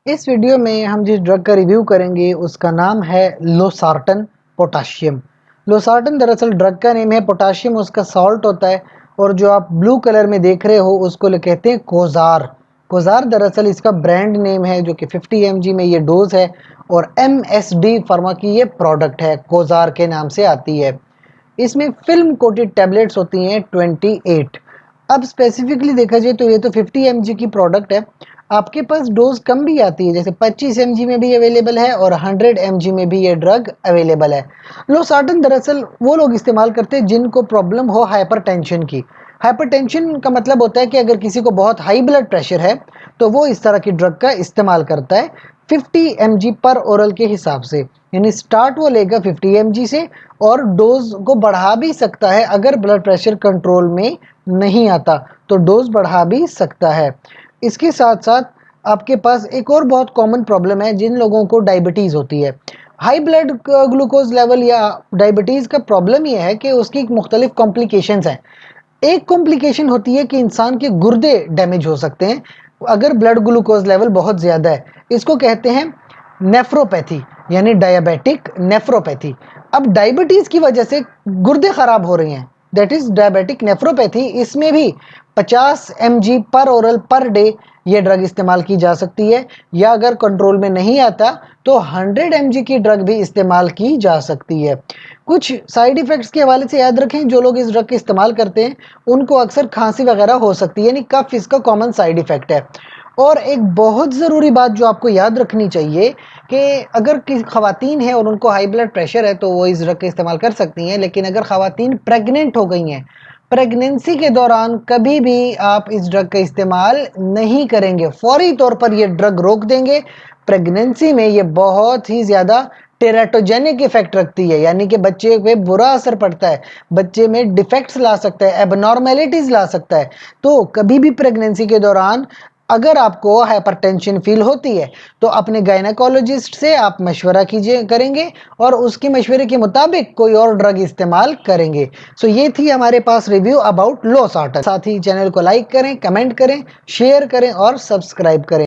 इस वीडियो में हम जिस ड्रग का रिव्यू करेंगे उसका नाम है लोसार्टन पोटाशियम। लोसार्टन दरअसल ड्रग का नेम है, पोटाशियम उसका सॉल्ट होता है और जो आप ब्लू कलर में देख रहे हो उसको कहते हैं कोजार। कोजार दरअसल इसका ब्रांड नेम है जो कि 50 mg में ये डोज है और MSD फार्मा की ये प्रोडक्ट है, कोजार के नाम से आती है। इसमें फिल्म कोटेड टैबलेट्स होती हैं 28। अब स्पेसिफिकली देखा जाए तो ये तो 50 mg की प्रोडक्ट है। आपके पास डोज कम भी आती है, जैसे 25 mg में भी अवेलेबल है और 100 mg में भी ये ड्रग अवेलेबल है। लोसार्टन दरअसल वो लोग इस्तेमाल करते हैं जिनको प्रॉब्लम हो हाइपरटेंशन की। हाइपरटेंशन का मतलब होता है कि अगर किसी को बहुत हाई ब्लड प्रेशर है तो वो इस तरह की ड्रग का इस्तेमाल करता है 50 mg पर ओरल के हिसाब से। यानी स्टार्ट वो लेगा 50 mg से और डोज को बढ़ा भी सकता है। अगर ब्लड प्रेशर कंट्रोल में नहीं आता तो डोज बढ़ा भी सकता है। इसके साथ साथ आपके पास एक और बहुत कॉमन प्रॉब्लम है जिन लोगों को डायबिटीज़ होती है। हाई ब्लड ग्लूकोज लेवल या डायबिटीज़ का प्रॉब्लम यह है कि उसकी मुख्तलिफ कॉम्प्लिकेशंस हैं। एक कॉम्प्लिकेशन होती है कि इंसान के गुर्दे डैमेज हो सकते हैं अगर ब्लड ग्लूकोज लेवल बहुत ज़्यादा है। इसको कहते हैं नेफ्रोपैथी, यानी डायबिटिक नेफ्रोपैथी। अब डायबिटीज़ की वजह से गुर्दे ख़राब हो रहे हैं, दैट इज़ डायबिटिक नेफ्रोपैथी। इसमें भी 50 mg पर ओरल पर डे ये ड्रग इस्तेमाल की जा सकती है, या अगर कंट्रोल में नहीं आता तो 100 mg की ड्रग भी इस्तेमाल की जा सकती है। कुछ साइड इफ़ेक्ट्स के हवाले से याद रखें, जो लोग इस ड्रग का इस्तेमाल करते हैं उनको अक्सर खांसी वगैरह हो सकती है, यानी कफ इसका कॉमन साइड इफ़ेक्ट है। और एक बहुत ज़रूरी बात जो आपको याद रखनी चाहिए कि अगर किसी ख़वातीन है और उनको हाई ब्लड प्रेशर है तो वो इस ड्रग का इस्तेमाल कर सकती हैं, लेकिन अगर ख़वातीन प्रेग्नेंट हो गई हैं, प्रेगनेंसी के दौरान कभी भी आप इस ड्रग का इस्तेमाल नहीं करेंगे, फौरी तौर पर ये ड्रग रोक देंगे। प्रेगनेंसी में ये बहुत ही ज़्यादा टेराटोजेनिक इफेक्ट रखती है, यानी कि बच्चे पे बुरा असर पड़ता है, बच्चे में डिफेक्ट्स ला सकता है, एबनॉर्मेलिटीज़ ला सकता है। तो कभी भी प्रेगनेंसी के दौरान अगर आपको हाइपरटेंशन फील होती है तो अपने गायनेकोलॉजिस्ट से आप मशवरा कीजिए करेंगे और उसके मशवरे के मुताबिक कोई और ड्रग इस्तेमाल करेंगे। सो ये थी हमारे पास रिव्यू अबाउट लोसार्टन। साथ ही चैनल को लाइक करें, कमेंट करें, शेयर करें और सब्सक्राइब करें।